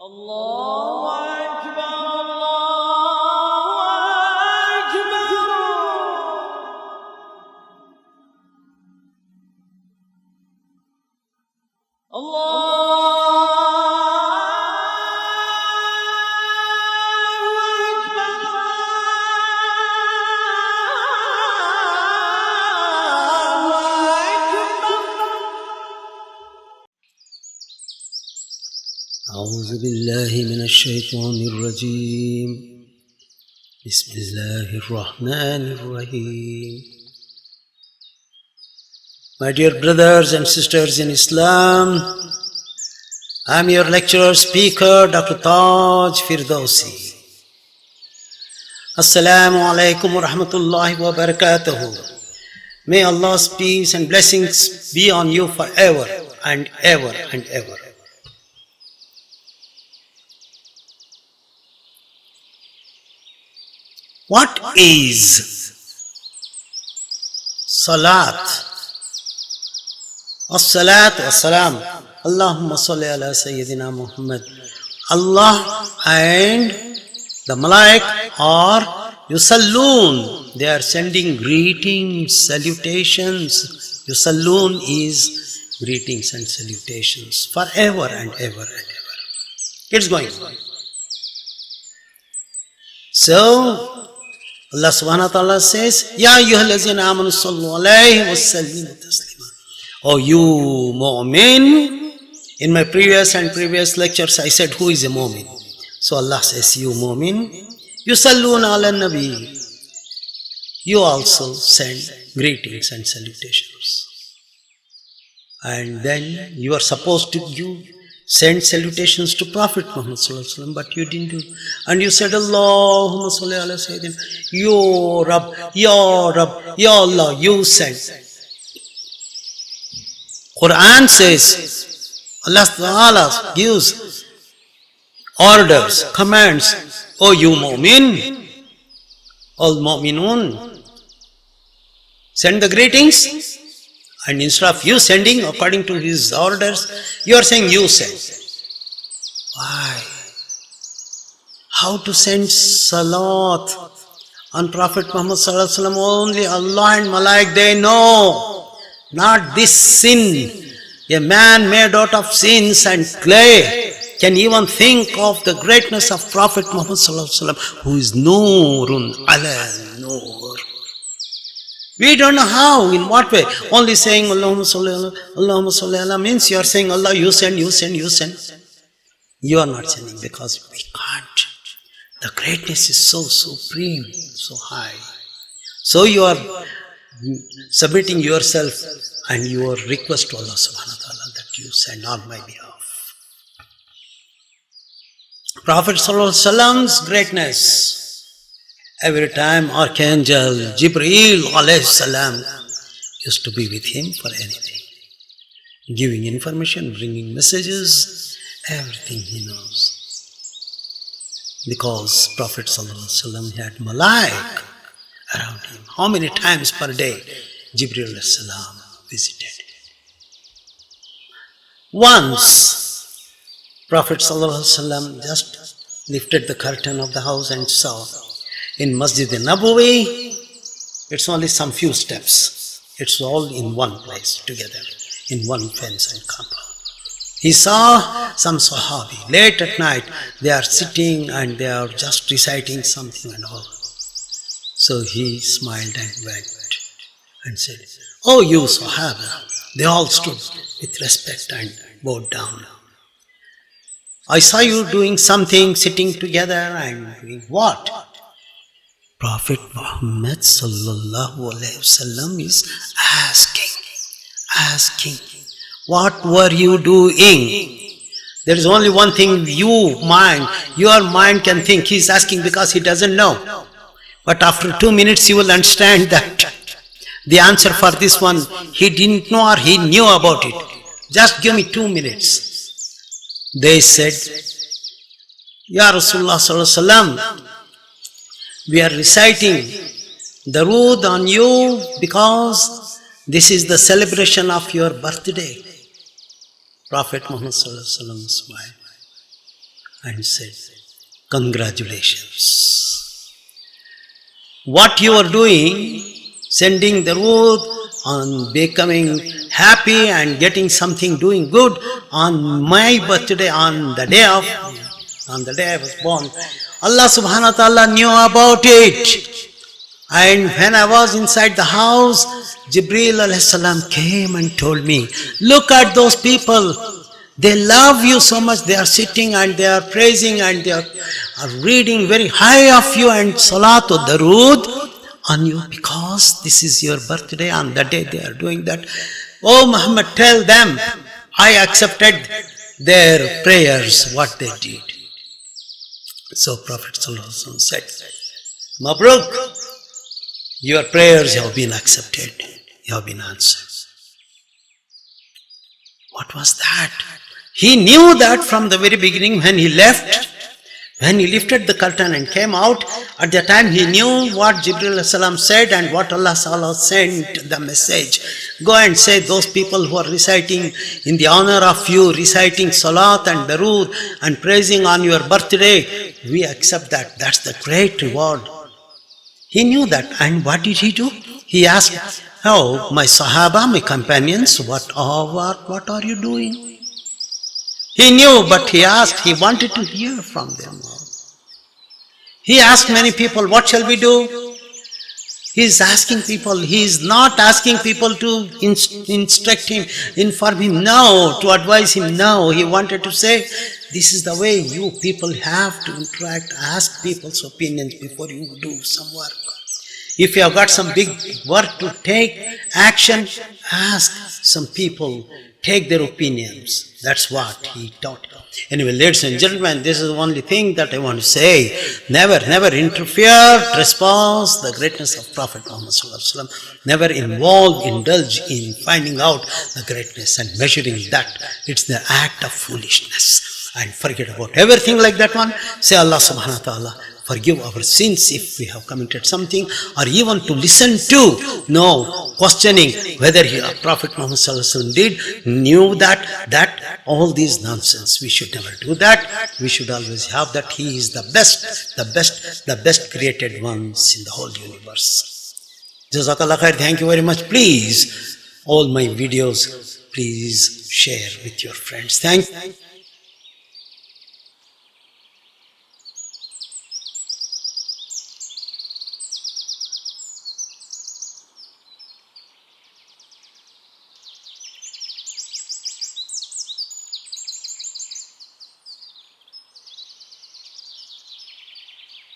Allahu Akbar, Allahu Akbar. أعوذ بالله من الشيطان الرجيم. بسم الله الرحمن الرحيم. My dear brothers and sisters in Islam, I am your lecturer speaker, Dr. Taj Firdousi. Assalamu alaikum wa rahmatullahi wa barakatuhu. May Allah's peace and blessings be on you forever and ever and ever. What is Salat? As-salat was-salam. Allahumma salli ala Sayyidina Muhammed. Allah and the Malaik are Yusalloon. They are sending greetings, salutations. Yusalloon is greetings and salutations forever and ever and ever. It's going. So, Allah subhanahu wa ta'ala says, Ya ayyuhallazina amanu sallu alayhi wa sallimu taslima. Oh you mu'min. In my previous lectures I said, who is a mu'min? So Allah says, you mu'min, yusalluna ala nabi. You also send greetings and salutations. And then you are supposed to send salutations to Prophet Muhammad sallallahu alaihi wasallam, but you didn't do. And you said, Allahumma salli ala Sayyidina, Ya Rabb, Ya Rabb, Ya Allah, you send. Quran says, Allah Ta'ala gives orders, commands, O you mu'min, all mu'minun, send the greetings. And instead of you sending according to his orders, you are saying you send. Why? How to send salat on Prophet Muhammad sallallahu alaihi wasallam? Only Allah and Malaik, they know. Not this sin. A man made out of sins and clay can even think of the greatness of Prophet Muhammad sallallahu alaihi wasallam, who is Noorun ala Noor. We don't know how, in what way. Only saying Allahumma salli ala means you are saying Allah, you send, you send, you send. You are not sending because we can't. The greatness is so supreme, so high. So you are submitting yourself and your request to Allah subhanahu wa ta'ala that you send on my behalf. Prophet sallallahu alaihi wasallam's greatness. Every time Archangel Jibreel alayhi salam used to be with him for anything. Giving information, bringing messages, everything he knows. Because Prophet sallallahu alaihi wasallam had Malaik around him. How many times per day Jibreel alayhi salam visited? Once Prophet sallallahu alaihi wasallam just lifted the curtain of the house and saw in Masjid Nabawi, it's only some few steps. It's all in one place together, in one fence and compound. He saw some Sahabi, late at night, they are sitting and they are just reciting something and all. So he smiled and went and said, Oh you Sahaba. They all stood with respect and bowed down. I saw you doing something, sitting together and doing what? Prophet Muhammad sallallahu alaihi wasallam is asking, what were you doing? There is only one thing your mind can think. He is asking because he doesn't know. But after 2 minutes you will understand that the answer for this one, he didn't know or he knew about it. Just give me 2 minutes. They said, Ya Rasulullah sallallahu alaihi wasallam, we are reciting Darood on you because this is the celebration of your birthday. Prophet Muhammad sallallahu alaihi wasallam smiled. and said, congratulations. What you are doing, sending Darood on becoming happy and getting something doing good on my birthday, on the day I was born. Allah subhanahu wa ta'ala knew about it. And when I was inside the house, Jibreel alayhi salam came and told me, look at those people. They love you so much. They are sitting and they are praising and they are reading very high of you and salat or darood on you because this is your birthday. On the day they are doing that. Oh Muhammad, tell them I accepted their prayers, what they did. So Prophet said, Mabruk, your prayers have been accepted, you have been answered. What was that? He knew that from the very beginning when he left, when he lifted the curtain and came out, at the time he knew what Jibreel salam said and what Allah sent the message. Go and say those people who are reciting in the honor of you, reciting salat and darood and praising on your birthday, we accept that. That's the great reward. He knew that. And what did he do? He asked, oh, my Sahaba, my companions, what are you doing? He knew, but he asked, he wanted to hear from them. He asked many people, what shall we do? He is asking people, he is not asking people to instruct him, inform him, no, to advise him, no. He wanted to say, this is the way you people have to interact, ask people's opinions before you do some work. If you have got some big work to take action, ask some people, take their opinions. That's what he taught. Anyway, ladies and gentlemen, this is the only thing that I want to say. Never interfere, trespass the greatness of Prophet Muhammad. Never indulge in finding out the greatness and measuring that. It's the act of foolishness. And forget about everything like that one. Say Allah subhanahu wa ta'ala, forgive our sins if we have committed something, or even to listen to, no, questioning whether Prophet Muhammad knew that all these nonsense. We should never do that. We should always have that he is the best created ones in the whole universe. Jazakallah khair. Thank you very much. Please, all my videos, please share with your friends. Thank you.